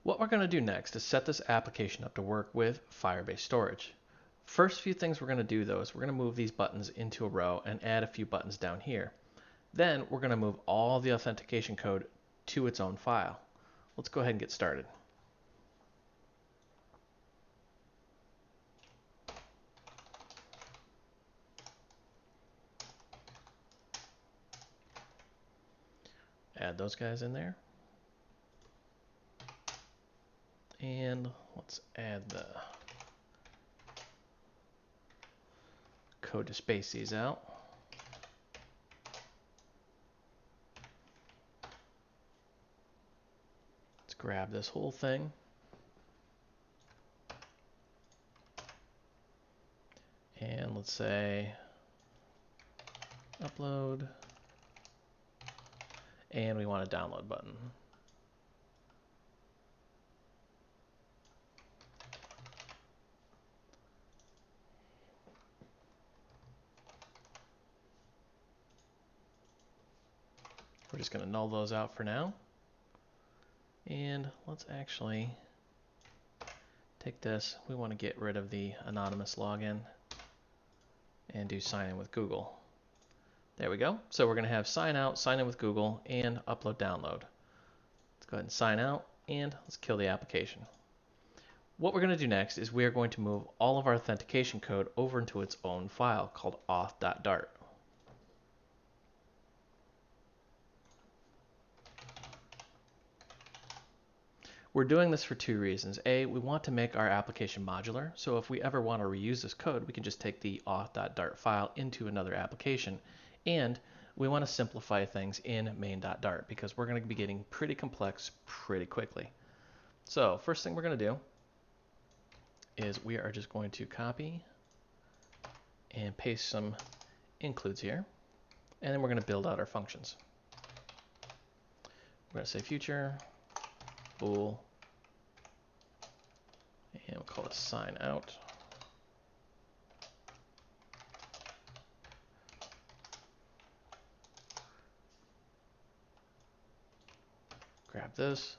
What we're going to do next is set this application up to work with Firebase storage. First few things we're going to do though is we're going to move these buttons into a row and add a few buttons down here. Then we're going to move all the authentication code to its own file. Let's go ahead and get started. Add those guys in there. And let's add the code to space these out. Let's grab this whole thing. And let's say upload. And we want a download button. We're just going to null those out for now. And let's actually take this. We want to get rid of the anonymous login and do sign in with Google. There we go. So we're going to have sign out, sign in with Google, and upload download. Let's go ahead and sign out, and let's kill the application. What we're going to do next is we are going to move all of our authentication code over into its own file called auth.dart. We're doing this for two reasons. A, we want to make our application modular, so if we ever want to reuse this code, we can just take the auth.dart file into another application. And we want to simplify things in main.dart because we're going to be getting pretty complex pretty quickly. So first thing we're going to do is we are just going to copy and paste some includes here, and then we're going to build out our functions. We're going to say future bool, and we'll call it sign out. Grab this.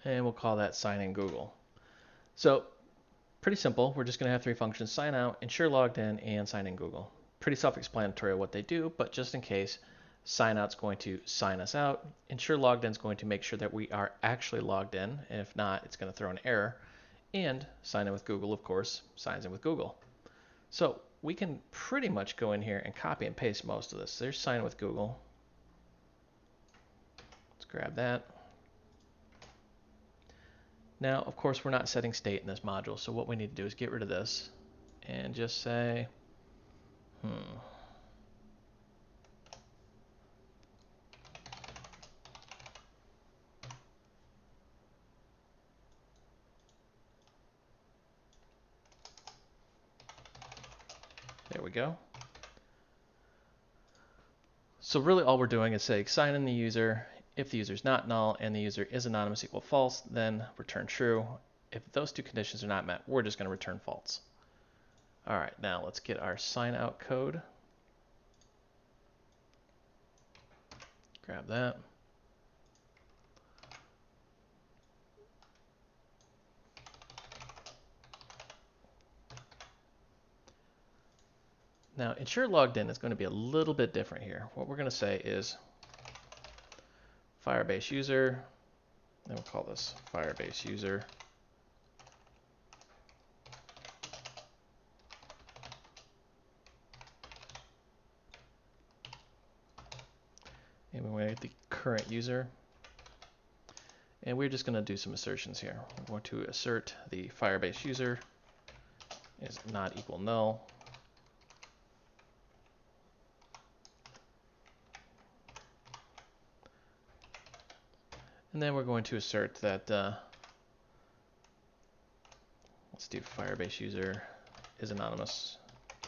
And we'll call that sign in Google. So pretty simple. We're just going to have three functions: sign out, ensure logged in, and sign in Google. Pretty self-explanatory what they do, but just in case, sign out's going to sign us out. Ensure logged in is going to make sure that we are actually logged in, and if not, it's going to throw an error. And sign in with Google, of course, signs in with Google. So we can pretty much go in here and copy and paste most of this. There's sign in with Google. Let's grab that. Now, of course, we're not setting state in this module, so what we need to do is get rid of this and just say, There we go. So really all we're doing is say sign in the user. If the user is not null and the user is anonymous equal false, then return true. If those two conditions are not met, we're just going to return false. All right, now let's get our sign out code. Grab that. Now, ensure logged in is going to be a little bit different here. What we're going to say is Firebase user, and we'll call this Firebase user. And we want the current user. And we're just going to do some assertions here. We're going to assert the Firebase user is not equal null. And then we're going to assert that, let's do Firebase user is anonymous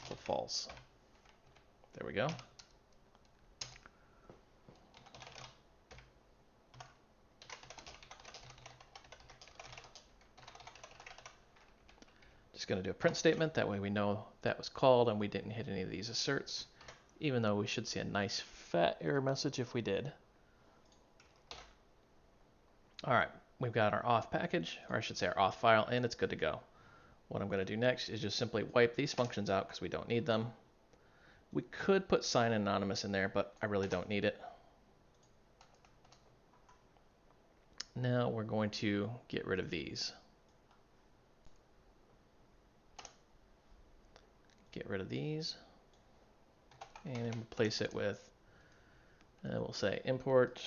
equal false. There we go. going to do a print statement. That way we know that was called and we didn't hit any of these asserts, even though we should see a nice fat error message if we did. All right, we've got our auth package, or I should say our auth file, and it's good to go. What I'm going to do next is just simply wipe these functions out because we don't need them. We could put sign anonymous in there, but I really don't need it. Now we're going to get rid of these. Get rid of these and replace it with, we'll say import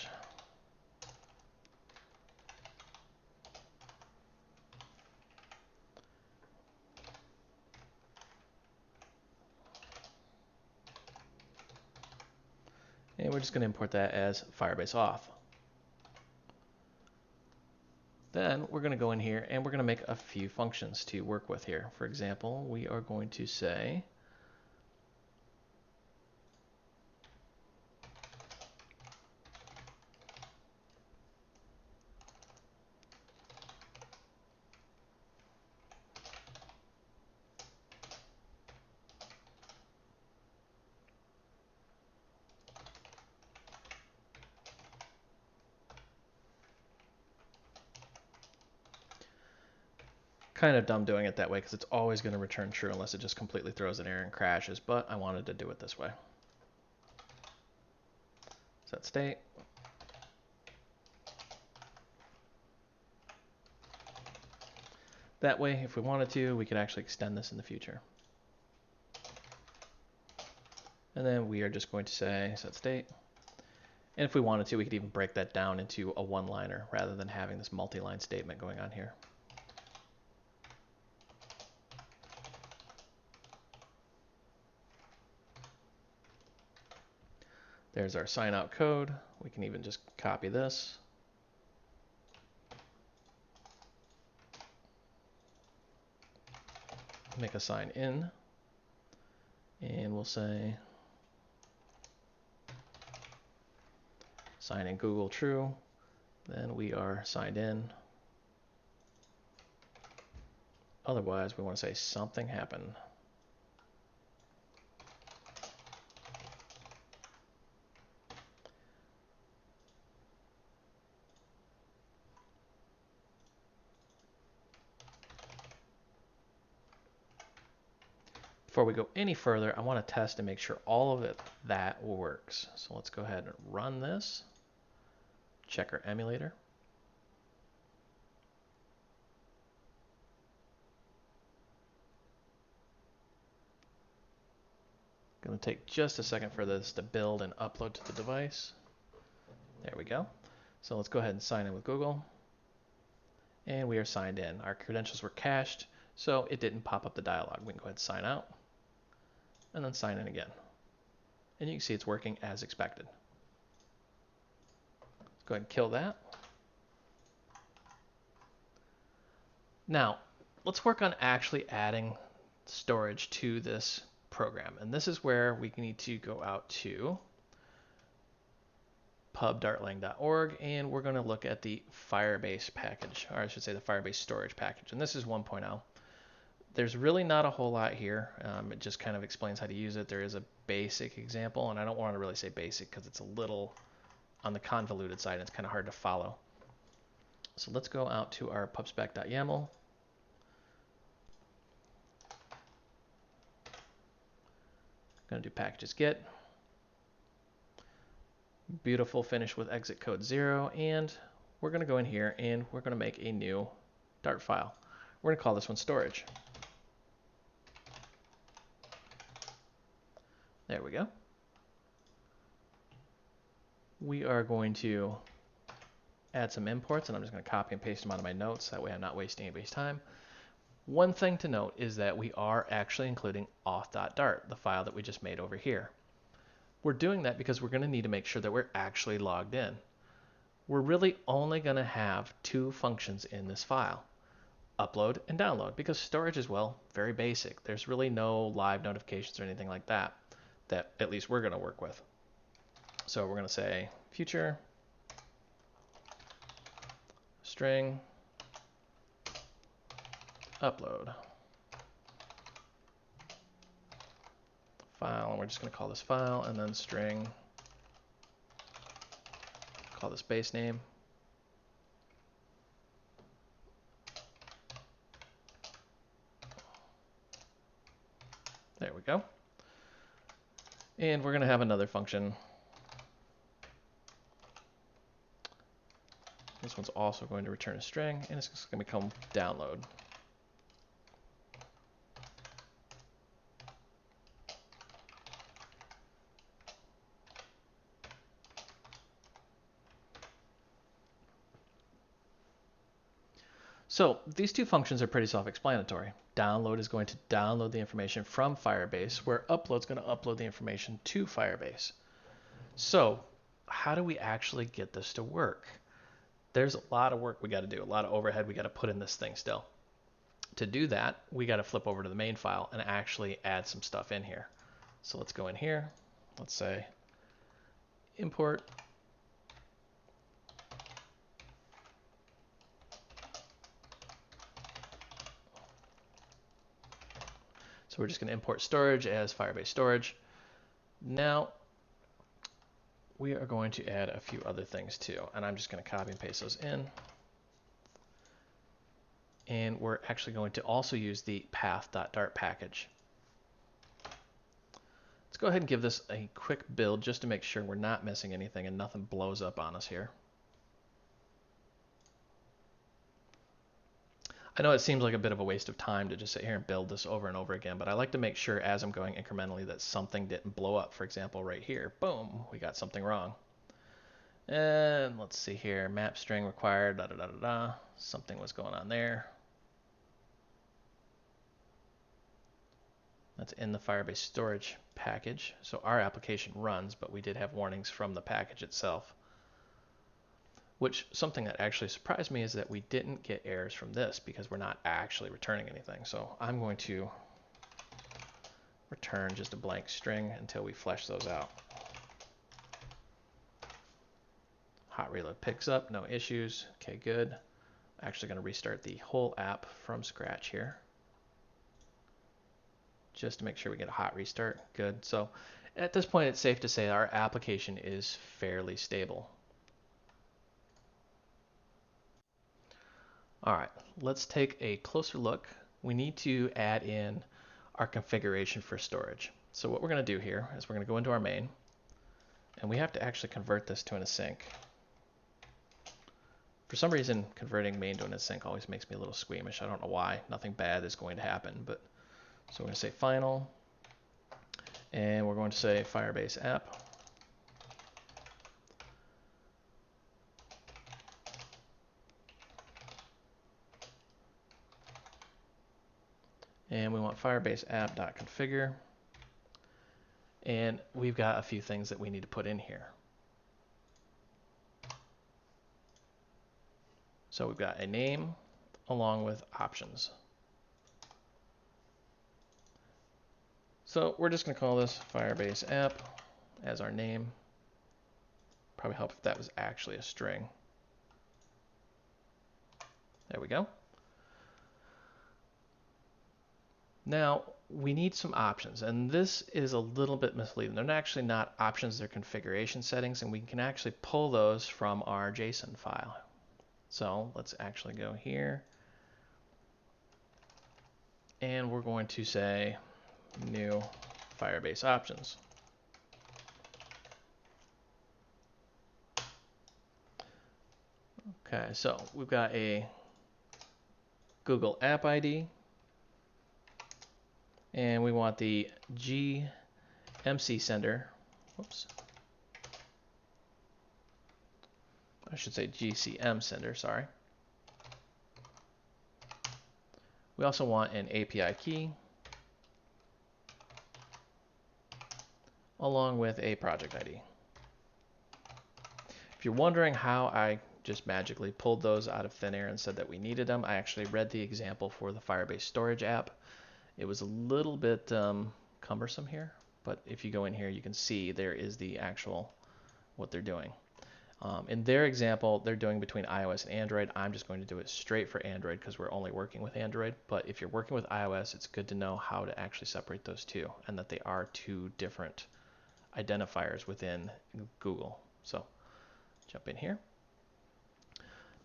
and we're just going to import that as Firebase auth. Then we're going to go in here and we're going to make a few functions to work with here. For example, we are going to say kind of dumb doing it that way because it's always going to return true unless it just completely throws an error and crashes, but I wanted to do it this way. Set state. That way, if we wanted to, we could actually extend this in the future. And then we are just going to say set state. And if we wanted to, we could even break that down into a one-liner rather than having this multi-line statement going on here. There's our sign out code. We can even just copy this. Make a sign in. And we'll say sign in Google true. Then we are signed in. Otherwise, we want to say something happened. Before we go any further, I want to test and make sure all of that works. So let's go ahead and run this. Check our emulator. Going to take just a second for this to build and upload to the device. There we go. So let's go ahead and sign in with Google. And we are signed in. Our credentials were cached, so it didn't pop up the dialog. We can go ahead and sign out and then sign in again. And you can see it's working as expected. Let's go ahead and kill that. Now, let's work on actually adding storage to this program. And this is where we need to go out to pub.dartlang.org and we're going to look at the Firebase package, or I should say the Firebase storage package. And this is 1.0. There's really not a whole lot here. It just kind of explains how to use it. There is a basic example, and I don't want to really say basic because it's a little on the convoluted side. It's kind of hard to follow. So let's go out to our pubspec.yaml. Going to do packages get. Beautiful finish with exit code 0, and we're going to go in here and we're going to make a new Dart file. We're going to call this one storage. There we go. We are going to add some imports, and I'm just going to copy and paste them out of my notes. That way I'm not wasting anybody's time. One thing to note is that we are actually including auth.dart, the file that we just made over here. We're doing that because we're going to need to make sure that we're actually logged in. We're really only going to have two functions in this file, upload and download, because storage is, well, very basic. There's really no live notifications or anything like that at least we're going to work with. So we're going to say future string upload. file, and we're just going to call this file, and then string, call this base name. There we go. And we're going to have another function. This one's also going to return a string, and it's just going to become download. So these two functions are pretty self-explanatory. Download is going to download the information from Firebase, where upload is going to upload the information to Firebase. So how do we actually get this to work? There's a lot of work we got to do, a lot of overhead we got to put in this thing still. To do that, we got to flip over to the main file and actually add some stuff in here. So let's go in here. Let's say import So we're just going to import storage as Firebase storage. Now we are going to add a few other things too, and I'm just going to copy and paste those in. And we're actually going to also use the path.dart package. Let's go ahead and give this a quick build just to make sure we're not missing anything and nothing blows up on us here. I know it seems like a bit of a waste of time to just sit here and build this over and over again, but I like to make sure as I'm going incrementally that something didn't blow up. For example, right here, boom, we got something wrong. And let's see here, map string required, da da da da da. Something was going on there. That's in the Firebase storage package. So our application runs, but we did have warnings from the package itself. Which, something that actually surprised me is that we didn't get errors from this because we're not actually returning anything. So I'm going to return just a blank string until we flesh those out. Hot reload picks up, no issues. Okay, good. Actually going to restart the whole app from scratch here, just to make sure we get a hot restart. Good. So at this point, it's safe to say our application is fairly stable. All right, let's take a closer look. We need to add in our configuration for storage. So what we're going to do here is we're going to go into our main, and we have to actually convert this to an async. For some reason, converting main to an async always makes me a little squeamish. I don't know why. Nothing bad is going to happen, but so we're going to say final, and we're going to say Firebase app. And we want Firebase app.configure. And we've got a few things that we need to put in here. So we've got a name along with options. So we're just going to call this Firebase app as our name. Probably help if that was actually a string. There we go. Now we need some options, and this is a little bit misleading. They're actually not options, they're configuration settings, and we can actually pull those from our JSON file. So let's actually go here, and we're going to say new Firebase options. Okay, so we've got a Google App ID, and we want the GMC sender. Whoops. I should say GCM sender, sorry. We also want an API key along with a project ID. If you're wondering how I just magically pulled those out of thin air and said that we needed them, I actually read the example for the Firebase storage app. It was a little bit cumbersome here, but if you go in here, you can see there is the actual what they're doing. In their example, they're doing between iOS and Android. I'm just going to do it straight for Android because we're only working with Android. But if you're working with iOS, it's good to know how to actually separate those two and that they are two different identifiers within Google. So jump in here.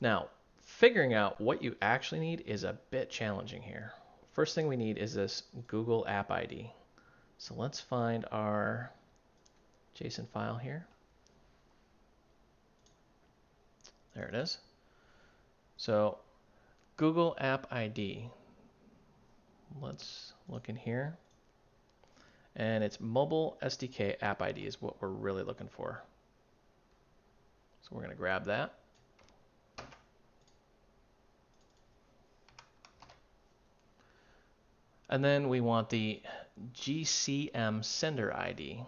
Now, figuring out what you actually need is a bit challenging here. First thing we need is this Google App ID. So let's find our JSON file here. There it is. So Google App ID. Let's look in here. And it's mobile SDK app ID is what we're really looking for. So we're going to grab that. And then we want the GCM sender ID.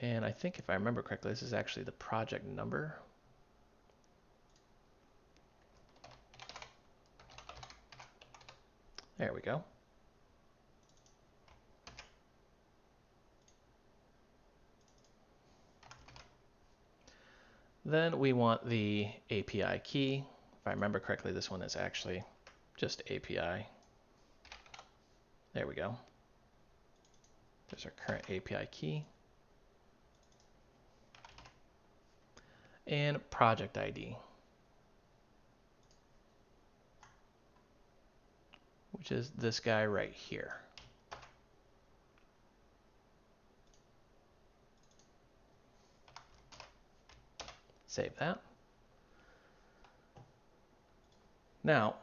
And I think if I remember correctly, this is actually the project number. There we go. Then we want the API key. If I remember correctly, this one is actually just API. There we go. There's our current API key. And project ID, which is this guy right here. Save that. Now,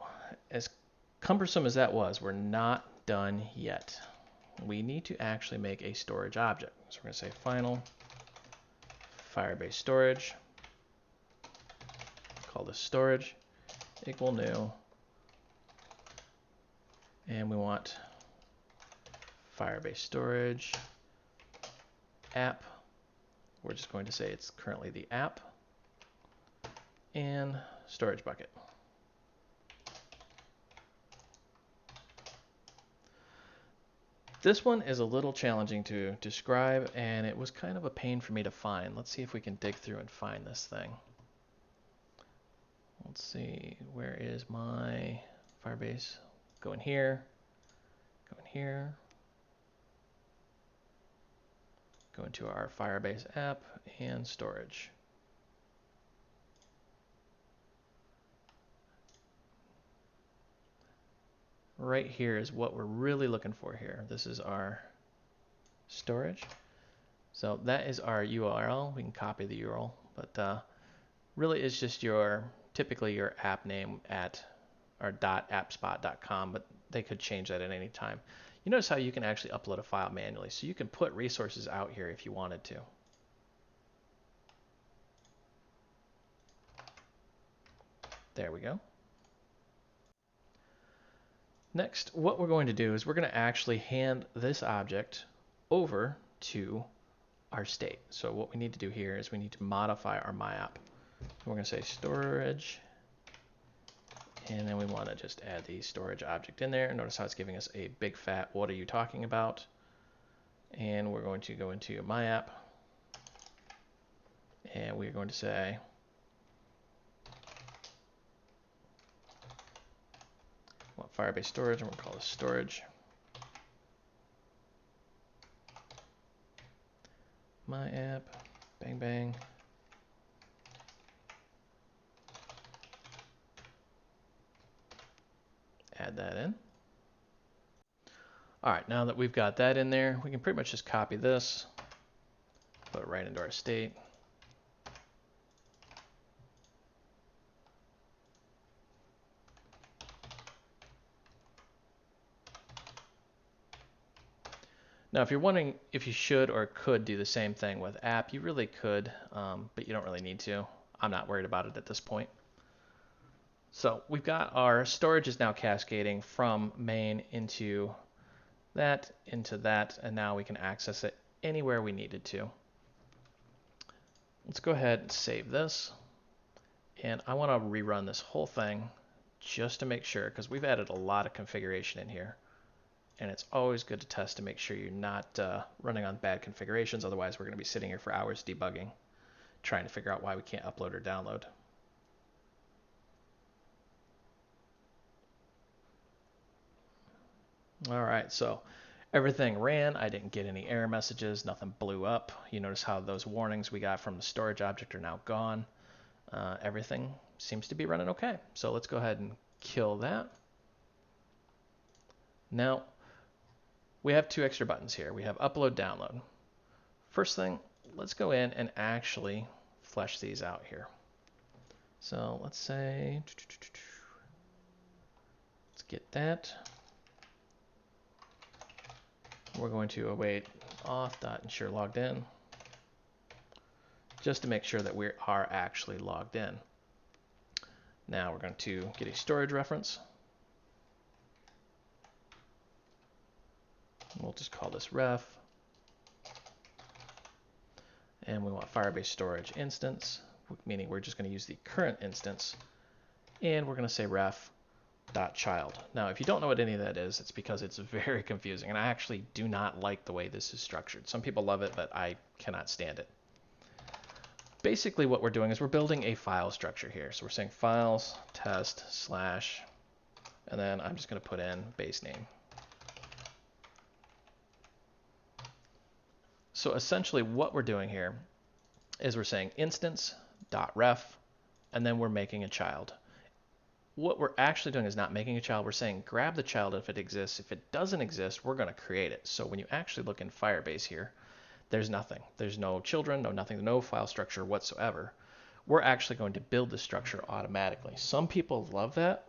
as cumbersome as that was, we're not done yet. We need to actually make a storage object. So we're going to say final Firebase storage. Call this storage equal new. And we want Firebase storage app. We're just going to say it's currently the app and storage bucket. This one is a little challenging to describe, and it was kind of a pain for me to find. Let's see if we can dig through and find this thing. Let's see, where is my Firebase? Go in here, go in here, go into our Firebase app and storage. Right here is what we're really looking for here. This is our storage. So that is our URL. We can copy the URL, but really it's just typically your app name at or .appspot.com, but they could change that at any time. You notice how you can actually upload a file manually, so you can put resources out here if you wanted to. There we go. Next, what we're going to do is we're going to actually hand this object over to our state. So what we need to do here is we need to modify our myapp. We're going to say storage, and then we want to just add the storage object in there. Notice how it's giving us a big fat "what are you talking about?" And we're going to go into myapp, and we're going to say want Firebase storage, and we'll call this storage. My app, bang bang. Add that in. All right, now that we've got that in there, we can pretty much just copy this, put it right into our state. Now, if you're wondering if you should or could do the same thing with app, you really could, but you don't really need to. I'm not worried about it at this point. So we've got our storage is now cascading from main into that, and now we can access it anywhere we needed to. Let's go ahead and save this. And I want to rerun this whole thing just to make sure, because we've added a lot of configuration in here. and it's always good to test to make sure you're not running on bad configurations. Otherwise, we're going to be sitting here for hours debugging, trying to figure out why we can't upload or download. All right, so everything ran. I didn't get any error messages. Nothing blew up. You notice how those warnings we got from the storage object are now gone. Everything seems to be running okay. So let's go ahead and kill that. Now, we have two extra buttons here. We have upload, download. First thing, let's go in and actually flesh these out here. So let's say, let's get that. We're going to await auth.ensure logged in just to make sure that we are actually logged in. Now we're going to get a storage reference. We'll just call this ref. And we want Firebase storage instance, meaning we're just going to use the current instance. And we're going to say ref.child. Now, if you don't know what any of that is, it's because it's very confusing. And I actually do not like the way this is structured. Some people love it, but I cannot stand it. Basically, what we're doing is we're building a file structure here. So we're saying files, test, slash, and then I'm just going to put in base name. So essentially what we're doing here is we're saying instance.ref, and then we're making a child. What we're actually doing is not making a child. We're saying grab the child if it exists. If it doesn't exist, we're going to create it. So when you actually look in Firebase here, there's nothing. There's no children, no nothing, no file structure whatsoever. We're actually going to build the structure automatically. Some people love that.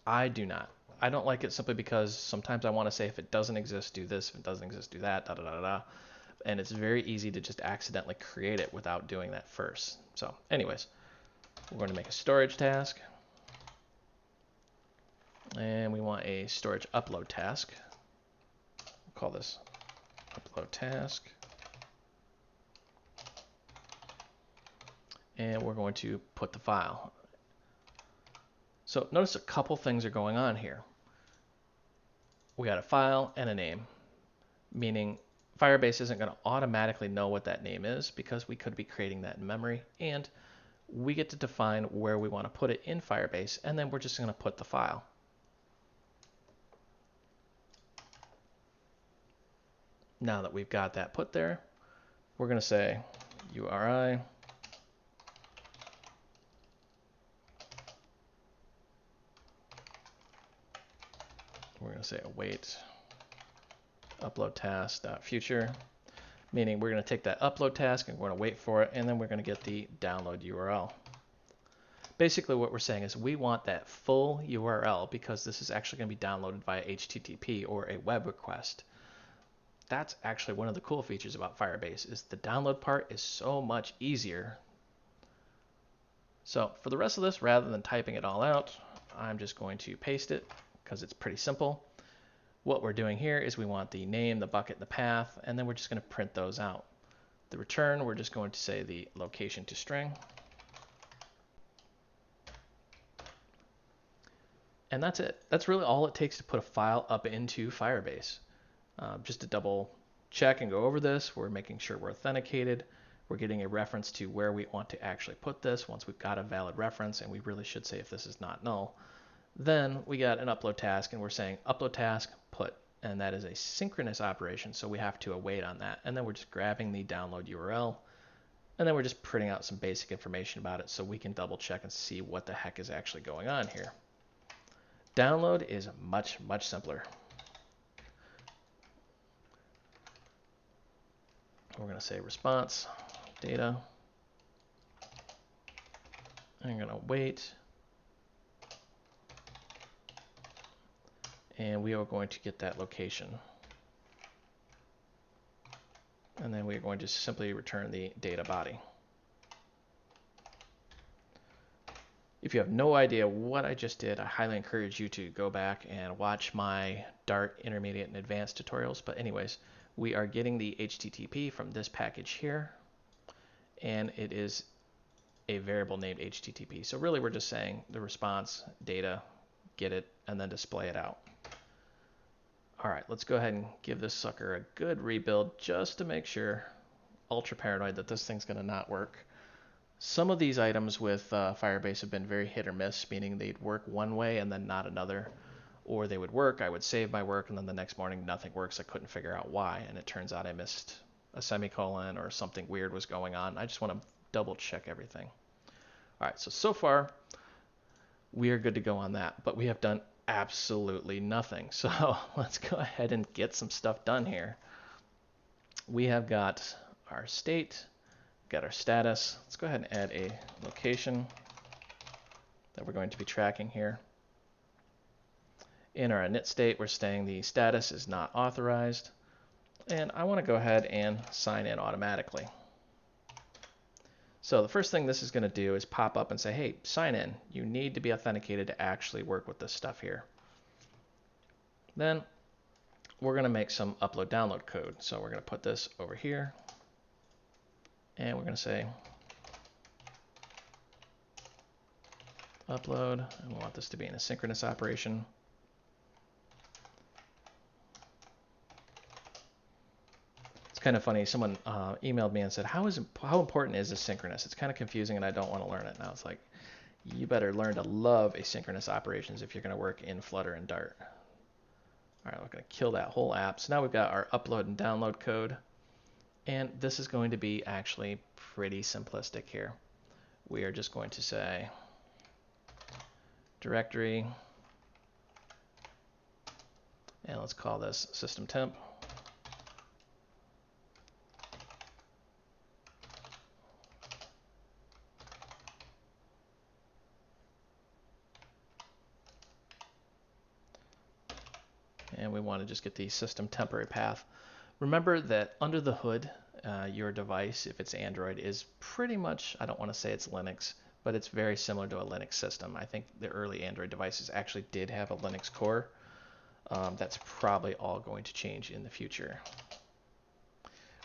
I do not. I don't like it simply because sometimes I want to say if it doesn't exist, do this. If it doesn't exist, do that, da da da da da. And it's very easy to just accidentally create it without doing that first. So anyways, we're going to make a storage task. And we want a storage upload task. We'll call this upload task. And we're going to put the file. So notice a couple things are going on here. We got a file and a name, meaning Firebase isn't going to automatically know what that name is because we could be creating that in memory, and we get to define where we want to put it in Firebase, and then we're just going to put the file. Now that we've got that put there, we're going to say URI we're going to say await upload task.future, meaning we're going to take that upload task and we're going to wait for it, and then we're going to get the download URL. Basically what we're saying is we want that full URL because this is actually going to be downloaded via HTTP or a web request. That's actually one of the cool features about Firebase is the download part is so much easier. So for the rest of this, rather than typing it all out, I'm just going to paste it because it's pretty simple. What we're doing here is we want the name, the bucket, the path, and then we're just going to print those out. The return, we're just going to say the location to string. And that's it. That's really all it takes to put a file up into Firebase. Just to double check and go over this, we're making sure we're authenticated. We're getting a reference to where we want to actually put this once we've got a valid reference, and we really should say if this is not null. Then we got an upload task, and we're saying upload task put, and that is a synchronous operation, so we have to await on that. And then we're just grabbing the download URL, and then we're just printing out some basic information about it so we can double check and see what the heck is actually going on here. Download is much, much simpler. We're going to say response data. I'm going to wait. And we are going to get that location. And then we are going to simply return the data body. If you have no idea what I just did, I highly encourage you to go back and watch my Dart intermediate and advanced tutorials. But anyways, we are getting the HTTP from this package here, and it is a variable named HTTP. So really we're just saying the response data, get it, and then display it out. All right, let's go ahead and give this sucker a good rebuild just to make sure, ultra paranoid, that this thing's going to not work. Some of these items with Firebase have been very hit or miss, meaning they'd work one way and then not another. Or they would work, I would save my work, and then the next morning nothing works. I couldn't figure out why, and it turns out I missed a semicolon or something weird was going on. I just want to double check everything. All right, so far we are good to go on that, but we have done absolutely nothing. So let's go ahead and get some stuff done here. We have got our state, got our status. Let's go ahead and add a location that we're going to be tracking here. In our init state, we're saying the status is not authorized, and I want to go ahead and sign in automatically. So the first thing this is going to do is pop up and say, hey, sign in. You need to be authenticated to actually work with this stuff here. Then we're going to make some upload download code. So we're going to put this over here, and we're going to say upload, and we want this to be an asynchronous operation. It's kind of funny. Someone emailed me and said, how important is asynchronous? It's kind of confusing, and I don't want to learn it. Now it's like, you better learn to love asynchronous operations if you're going to work in Flutter and Dart. All right, we're going to kill that whole app. So now we've got our upload and download code. And this is going to be actually pretty simplistic here. We are just going to say directory, and let's call this system temp. And we want to just get the system temporary path. Remember that under the hood, your device, if it's Android, is pretty much, I don't want to say it's Linux, but it's very similar to a Linux system. I think the early Android devices actually did have a Linux core. That's probably all going to change in the future.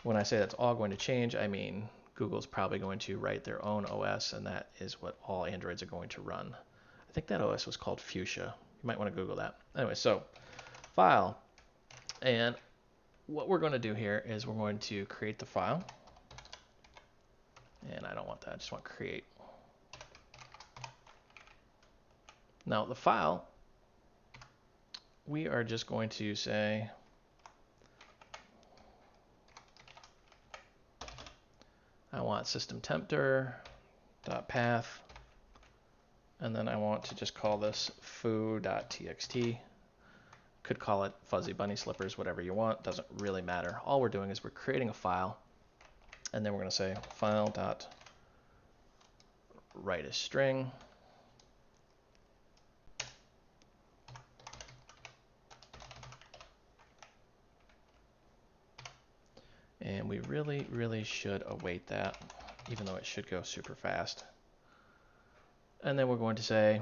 When I say that's all going to change, I mean Google's probably going to write their own OS, and that is what all Androids are going to run. I think that OS was called Fuchsia. You might want to Google that. Anyway, so file, and what we're going to do here is we're going to create the file, and I don't want that, I just want create. Now the file, we are just going to say I want system tempter.path, and then I want to just call this foo.txt. Could call it fuzzy bunny slippers, whatever you want, doesn't really matter. All we're doing is we're creating a file, and then we're going to say file.write a string. And we really, really should await that, even though it should go super fast. And then we're going to say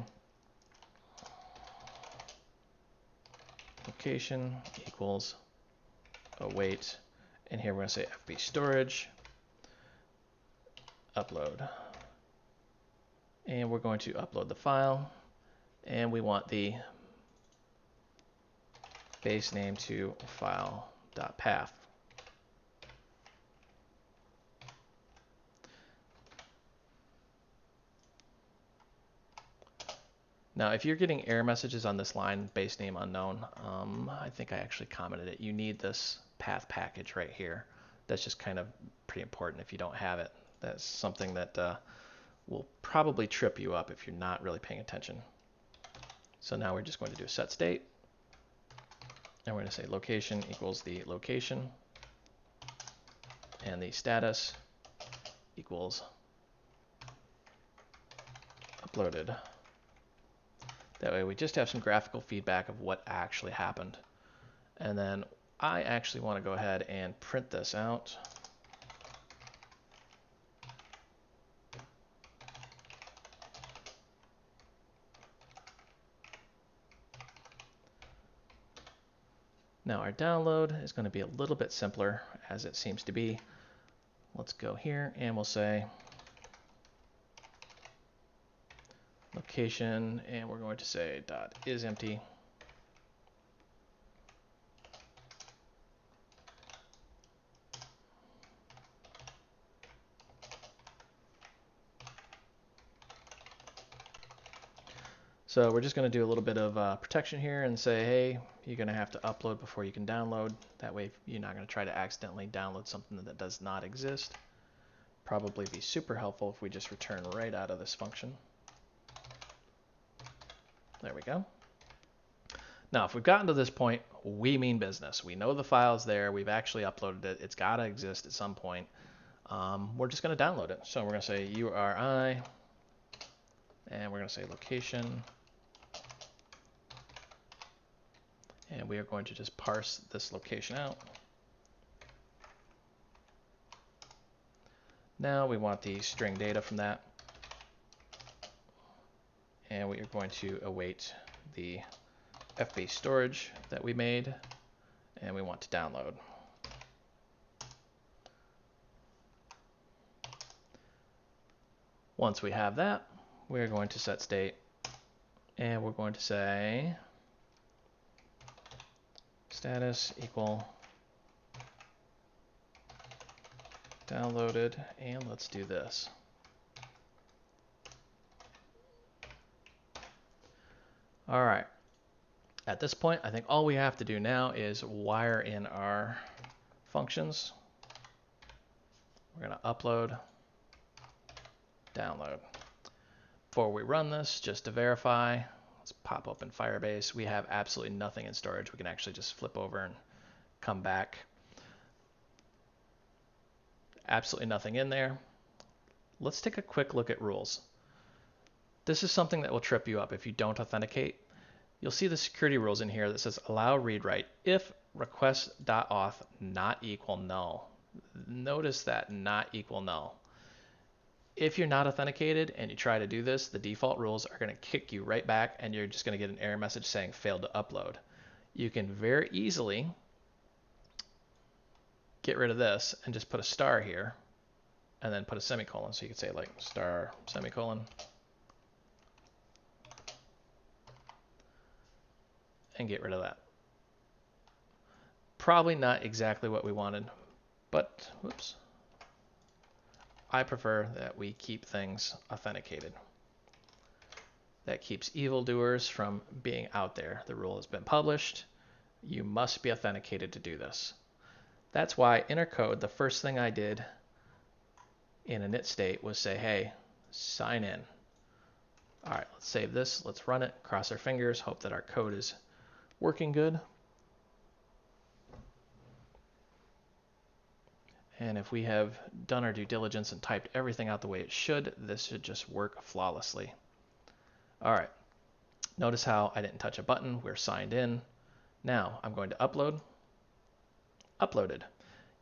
location equals await, and here we're going to say FB storage upload, and we're going to upload the file, and we want the base name to file.path. Now, if you're getting error messages on this line, base name unknown, I think I actually commented it. You need this path package right here. That's just kind of pretty important if you don't have it. That's something that will probably trip you up if you're not really paying attention. So now we're just going to do a set state, and we're going to say location equals the location, and the status equals uploaded. That way we just have some graphical feedback of what actually happened. And then I actually want to go ahead and print this out. Now our download is going to be a little bit simpler, as it seems to be. Let's go here and we'll say location, and we're going to say .isEmpty. So we're just going to do a little bit of protection here and say, hey, you're going to have to upload before you can download. That way you're not going to try to accidentally download something that does not exist. Probably be super helpful if we just return right out of this function. There we go. Now, if we've gotten to this point, we mean business. We know the file's there. We've actually uploaded it. It's got to exist at some point. We're just going to download it. So we're going to say URI, and we're going to say location. And we are going to just parse this location out. Now we want the string data from that. And we are going to await the F-base storage that we made. And we want to download. Once we have that, we're going to set state. And we're going to say status equal downloaded, and let's do this. All right. At this point, I think all we have to do now is wire in our functions. We're going to upload, download. Before we run this, just to verify, let's pop open Firebase. We have absolutely nothing in storage. We can actually just flip over and come back. Absolutely nothing in there. Let's take a quick look at rules. This is something that will trip you up if you don't authenticate. You'll see the security rules in here that says allow read write if request.auth not equal null. Notice that not equal null. If you're not authenticated and you try to do this, the default rules are going to kick you right back and you're just going to get an error message saying failed to upload. You can very easily get rid of this and just put a star here and then put a semicolon. So you could say like star semicolon and get rid of that. Probably not exactly what we wanted, but whoops. I prefer that we keep things authenticated. That keeps evildoers from being out there. The rule has been published. You must be authenticated to do this. That's why in our code, the first thing I did in init state was say, hey, sign in. All right, let's save this. Let's run it, cross our fingers, hope that our code is working good. And if we have done our due diligence and typed everything out the way it should, this should just work flawlessly. All right, notice how I didn't touch a button. We're signed in. Now I'm going to upload. Uploaded.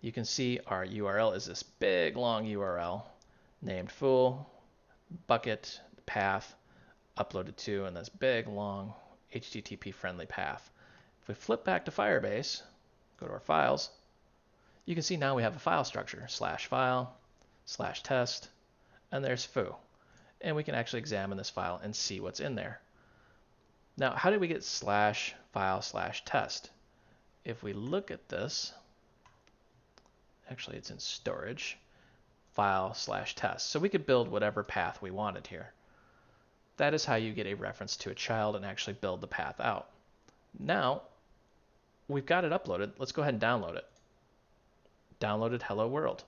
You can see our URL is this big long URL named full, bucket, path, uploaded to, and this big long HTTP friendly path. If we flip back to Firebase, go to our files, you can see now we have a file structure, /file, /test, and there's foo. And we can actually examine this file and see what's in there. Now, how did we get /file/test? If we look at this, actually it's in storage, file/test. So we could build whatever path we wanted here. That is how you get a reference to a child and actually build the path out. Now, we've got it uploaded. Let's go ahead and download it. Downloaded hello world.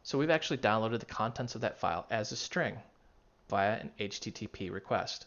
So we've actually downloaded the contents of that file as a string via an HTTP request.